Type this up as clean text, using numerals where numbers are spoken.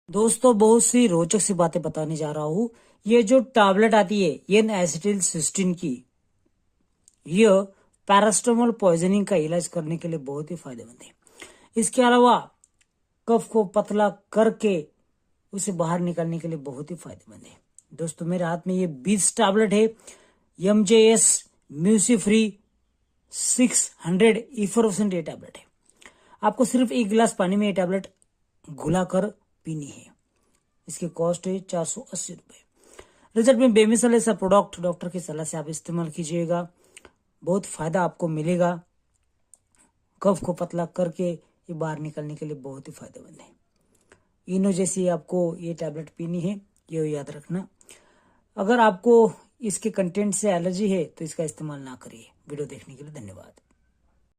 दोस्तों बहुत सी रोचक सी बातें बताने जा रहा हूँ। ये जो टैबलेट आती है एन एसिटिल सिस्टीन की, यह पैरास्टामोल पॉइजनिंग का इलाज करने के लिए बहुत ही फायदेमंद है। इसके अलावा कफ को पतला करके उसे बाहर निकालने के लिए बहुत ही फायदेमंद है। दोस्तों मेरे हाथ में ये 20 टैबलेट है। MJS म्यूसिफ्री 600 इफरोसेंट ये टैबलेट है। आपको सिर्फ 1 गिलास पानी में ये टैबलेट घुलाकर पीनी है। इसकी कॉस्ट है 480 रुपए। रिजल्ट में बेमिसाल ऐसा प्रोडक्ट डॉक्टर की सलाह से आप इस्तेमाल कीजिएगा, बहुत फायदा आपको मिलेगा। कफ को पतला करके ये बाहर निकलने के लिए बहुत ही फायदेमंद है। इनो जैसी आपको ये टैबलेट पीनी है, ये याद रखना। अगर आपको इसके कंटेंट से एलर्जी है तो इसका इस्तेमाल ना करिए। वीडियो देखने के लिए धन्यवाद।